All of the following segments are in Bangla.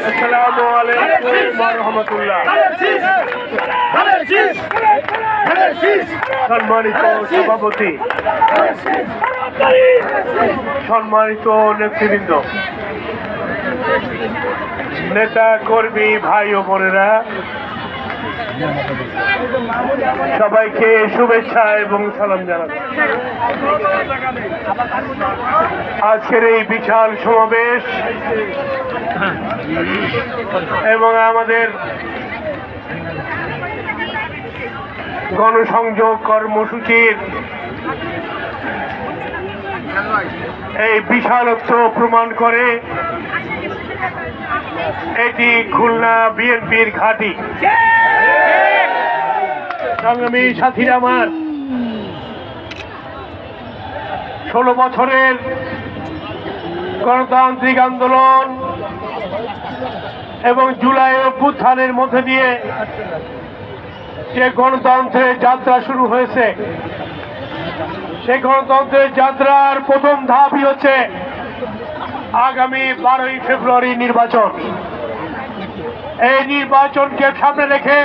আসসালামু আলাইকুম ওয়া রাহমাতুল্লাহ। সম্মানিত সভাপতি, সম্মানিত নেতৃবৃন্দ, নেতা কর্মী ভাই ও বোনেরা, সবাইকে শুভেচ্ছা এবং সালাম জানাচ্ছি। আজকের এই বিশাল সমাবেশ এবং আমাদের গণসংযোগ কর্মসূচির এই বিশালত্ব প্রমাণ করে এটি খুলনা বিএনপির ঘাঁটি। সংগ্রামী সাথীরা আমার, 16 বছরের গণতান্ত্রিক আন্দোলন এবং জুলাই অভ্যুত্থানের মধ্যে দিয়ে যে গণতন্ত্রের যাত্রা শুরু হয়েছে, সেই গণতন্ত্রের যাত্রার প্রথম ধাপই হচ্ছে আগামী 12ই ফেব্রুয়ারি নির্বাচন। এই নির্বাচনকে সামনে রেখে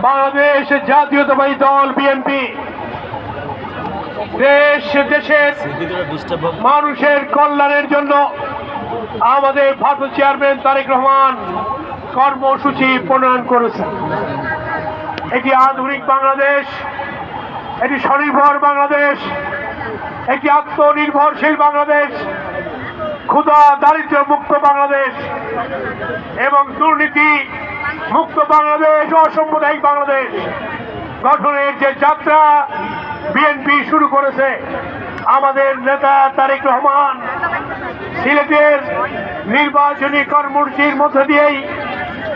বাংলাদেশ জাতীয়তাবাদী দল বিএনপি দেশের মানুষের কল্যাণের জন্য আমাদের ভারপ্রাপ্ত চেয়ারম্যান তারেক রহমান কর্মসূচি প্রণয়ন করেছে। এটি আধুনিক বাংলাদেশ, এটি স্বনির্ভর বাংলাদেশ, একটি আত্মনির্ভরশীল বাংলাদেশ, ক্ষুধা দারিদ্র্য মুক্ত বাংলাদেশ এবং দুর্নীতি মুক্ত বাংলাদেশ, অসাম্প্রদায়িক বাংলাদেশ গঠনের যে যাত্রা বিএনপি শুরু করেছে, আমাদের নেতা তারেক রহমান সিলেটের নির্বাচনী কর্মসূচির মধ্য দিয়েই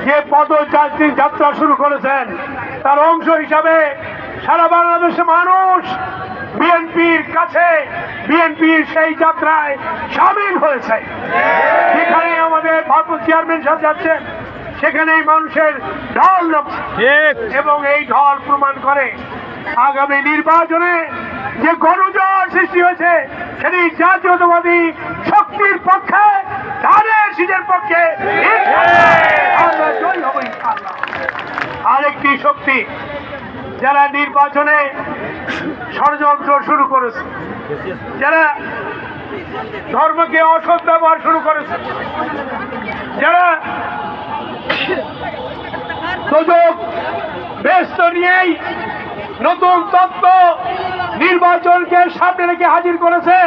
যে পদযাত্রী যাত্রা শুরু করেছেন, তার অংশ হিসাবে সারা বাংলাদেশের মানুষ বিএনপির কাছে, বিএনপির সেই যাত্রায় সামিল হয়েছে। যেখানে আমাদের ভারপ্রাপ্ত চেয়ারম্যান সাহেব যাচ্ছেন, সেখানেই মানুষের ঢল নামছে এবং এই ঢল প্রমাণ করে আগামী নির্বাচনে যে গণজোয়ার সৃষ্টি হয়েছে সেটি জাতীয়তাবাদী শক্তির পক্ষে, ধানের শীষের পক্ষে আমরা জয়ী হব ইনশাআল্লাহ। আরেকটি শক্তি যারা নির্বাচনে ষড়যন্ত্র শুরু করেছে, যারা ধর্মকে অসৎ ব্যবহার শুরু করেছে, যারা সুযোগ ব্যস্ত নিয়েই নতুন তত্ত্ব নির্বাচনকে সামনে রেখে হাজির করেছে,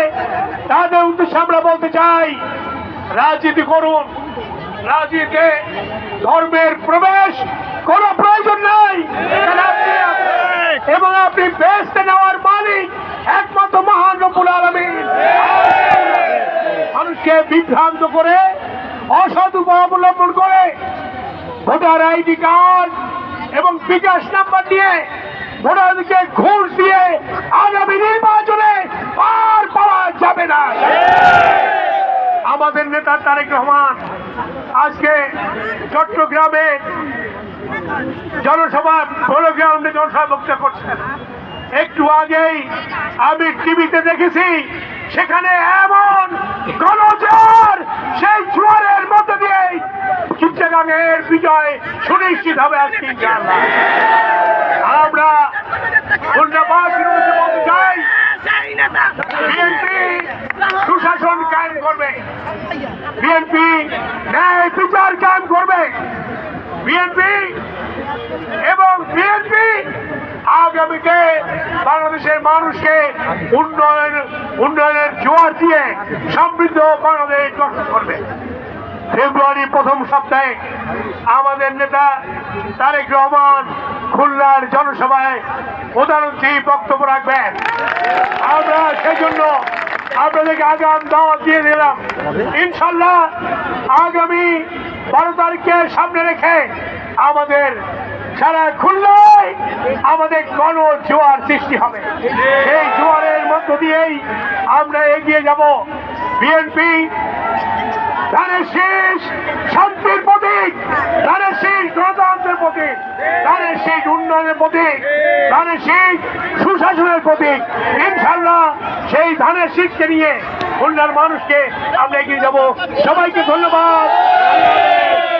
তাদের উদ্দেশ্যে আমরা বলতে চাই, রাজনীতি করুন, রাজনীতিতে ধর্মের প্রবেশ কোনো প্রয়োজন নাই, এবং আপনি বেচতে নেওয়ার মালিক একমাত্র মহান রব্বুল আলামিন। মানুষকে বিভ্রান্ত করে, অসৎ উপায় অবলম্বন করে ভোটার আইডি কার্ড এবং বিকাশ নাম্বার দিয়ে ভোটারদেরকে ঘুষ দিয়ে আগামী নির্বাচনে পার পাওয়া যাবে না। আমাদের নেতা তারেক রহমান আজকে চট্টগ্রামে জনসভা বক্তব্য করছেন। একটু আগেই আমি টিভিতে দেখেছি, সেখানে এমন গণজোয়ার, সেই জোয়ারের মধ্যে দিয়ে চিত্তগাঙ্গের বিজয় সুনিশ্চিত হবে আজকে ইনশাআল্লাহ। আমরা খুলনাবাসীর মধ্যে বলতে চাই, বিএনপি সুশাসন কায়েম করবে, বিএনপি ন্যায় বিচার কায়েম করবে, বিএনপি এবং বিএনপি আগামীতে বাংলাদেশের মানুষকে উন্নয়নের জোয়ার দিয়ে সমৃদ্ধ বাংলাদেশ গঠন করবে। ফেব্রুয়ারি প্রথম সপ্তাহে আমাদের নেতা তারেক রহমান খুলনার জনসভায় প্রধানমন্ত্রী বক্তব্য রাখবেন। আমরা সেজন্য আপনাদেরকে আগাম দাওয়াত দিয়ে দিলাম। ইনশাল্লাহ আগামী 12 তারিখকে সামনে রেখে আমাদের সারা খুলনায় আমাদের গণ জোয়ার সৃষ্টি হবে। এই জোয়ারের মধ্য দিয়েই আমরা এগিয়ে যাব। বিএনপি ধানের শীষ শান্তির প্রতীক, ধানের শীষ গণতন্ত্রের প্রতীক, ধানের শীষ উন্নয়নের প্রতীক, ধানের শীষ সুশাসনের প্রতীক। ইনশাল্লাহ সেই ধানের শীষকে নিয়ে খুলনার মানুষকে আমরা এগিয়ে যাব। সবাইকে ধন্যবাদ।